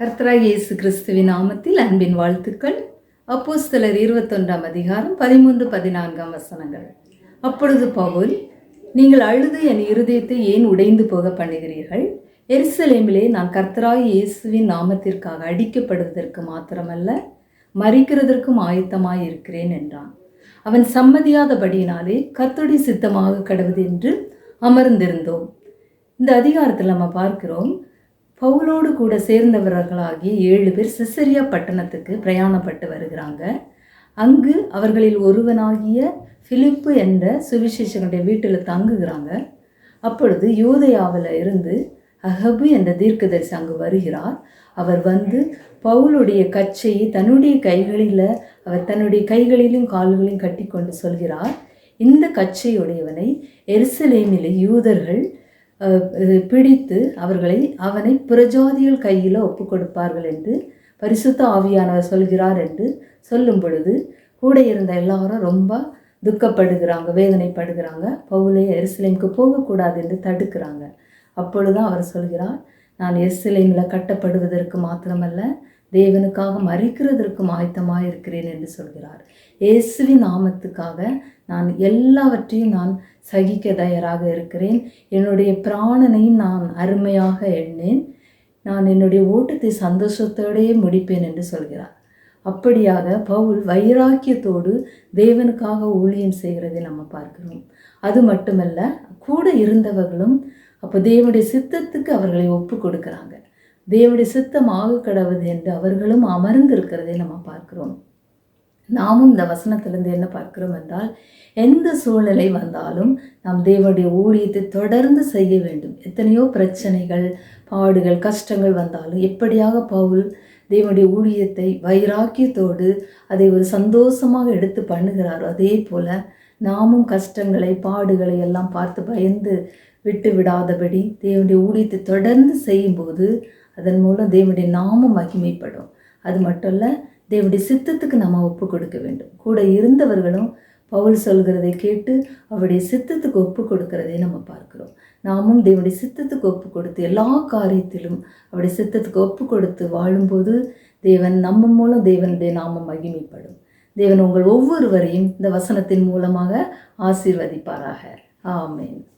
கர்த்தராகிய இயேசு கிறிஸ்துவின் நாமத்தில் அன்பின் வாழ்த்துக்கள். அப்போஸ்தலர் 21 அதிகாரம் 13-14 வசனங்கள். அப்பொழுது பவுல், நீங்கள் அழுது என் இருதயத்தை ஏன் உடைந்து போக பண்ணுகிறீர்கள்? எருசலேமிலே நான் கர்த்தராகிய இயேசுவின் நாமத்திற்காக அடிக்கப்படுவதற்கு மாத்திரமல்ல, மரிக்கிறதற்கும் ஆயத்தமாய் இருக்கிறேன் என்றான். அவன் சம்மதியாதபடியினாலே கர்த்தருடைய சித்தமாக கடவுது என்று அமர்ந்திருந்தோம். இந்த அதிகாரத்தில் நம்ம பார்க்கிறோம், பவுலோடு கூட சேர்ந்தவர்களாகிய 7 பேர் செசரியா பட்டணத்துக்கு பிரயாணப்பட்டு வருகிறாங்க. அங்கு அவர்களில் ஒருவனாகிய பிலிப்பு என்ற சுவிசேஷகனுடைய வீட்டில் தங்குகிறாங்க. அப்பொழுது யூதேயாவில் இருந்து அகபு என்ற தீர்க்கதரிசி அங்கு வருகிறார். அவர் வந்து பவுலுடைய கச்சையை தன்னுடைய கைகளிலும் கால்களையும் கட்டி கொண்டு சொல்கிறார், இந்த கச்சையுடையவனை எருசலேமிலே யூதர்கள் பிடித்து அவனை புறஜாதிகள் கையில் ஒப்பு கொடுப்பார்கள் என்று பரிசுத்த ஆவியானவர் சொல்கிறார் என்று சொல்லும் பொழுது கூட இருந்த எல்லாரும் ரொம்ப துக்கப்படுகிறாங்க, வேதனைப்படுகிறாங்க. பவுலை எருசலேமுக்கு போகக்கூடாது என்று தடுக்கிறாங்க. அப்பொழுதுதான் அவர் சொல்கிறார், நான் எருசலேமில் கட்டப்படுவதற்கு மாத்திரமல்ல, தேவனுக்காக மரிக்கிறதற்கும் ஆயத்தமாக இருக்கிறேன் என்று சொல்கிறார். இயேசுவின் நாமத்துக்காக நான் எல்லாவற்றையும் நான் சகிக்க தயாராக இருக்கிறேன். என்னுடைய பிராணனையும் நான் அருமையாக எண்ணேன். நான் என்னுடைய ஓட்டத்தை சந்தோஷத்தோடையே முடிப்பேன் என்று சொல்கிறார். அப்படியாக பவுல் வைராக்கியத்தோடு தேவனுக்காக ஊழியம் செய்கிறதை நம்ம பார்க்கிறோம். அது மட்டுமல்ல, கூட இருந்தவர்களும் அப்போ தேவனுடைய சித்தத்துக்கு அவர்களை ஒப்பு கொடுக்குறாங்க. தேவனுடைய சித்தம் ஆக கடவுது என்று அவர்களும் அமர்ந்திருக்கிறதை நம்ம பார்க்கிறோம். நாமும் இந்த வசனத்திலிருந்து என்ன பார்க்கிறோம் என்றால், எந்த சூழ்நிலை வந்தாலும் நாம் தேவனுடைய ஊழியத்தை தொடர்ந்து செய்ய வேண்டும். எத்தனையோ பிரச்சனைகள், பாடுகள், கஷ்டங்கள் வந்தாலும் எப்படியாக பவுல் தேவனுடைய ஊழியத்தை வைராக்கியத்தோடு அதை ஒரு சந்தோஷமாக எடுத்து பண்ணுகிறாரோ, அதே போல் நாமும் கஷ்டங்களை, பாடுகளை எல்லாம் பார்த்து பயந்து விட்டு விடாதபடி தேவனுடைய ஊழியத்தை தொடர்ந்து செய்யும்போது அதன் மூலம் தேவனுடைய நாமம் மகிமைப்படும். அது மட்டும் இல்லை, தேவனுடைய சித்தத்துக்கு நம்ம ஒப்பு கொடுக்க வேண்டும். கூட இருந்தவர்களும் பவுல் சொல்கிறதை கேட்டு அவருடைய சித்தத்துக்கு ஒப்பு கொடுக்கிறதை நம்ம பார்க்கிறோம். நாமும் தேவனுடைய சித்தத்துக்கு ஒப்பு கொடுத்து எல்லா காரியத்திலும் அவருடைய சித்தத்துக்கு ஒப்பு கொடுத்து வாழும்போது தேவன் நம்ம மூலம் தேவனுடைய நாமம் மகிமைப்படும். தேவன் உங்கள் ஒவ்வொருவரையும் இந்த வசனத்தின் மூலமாக ஆசீர்வதிப்பாராக. ஆமென்.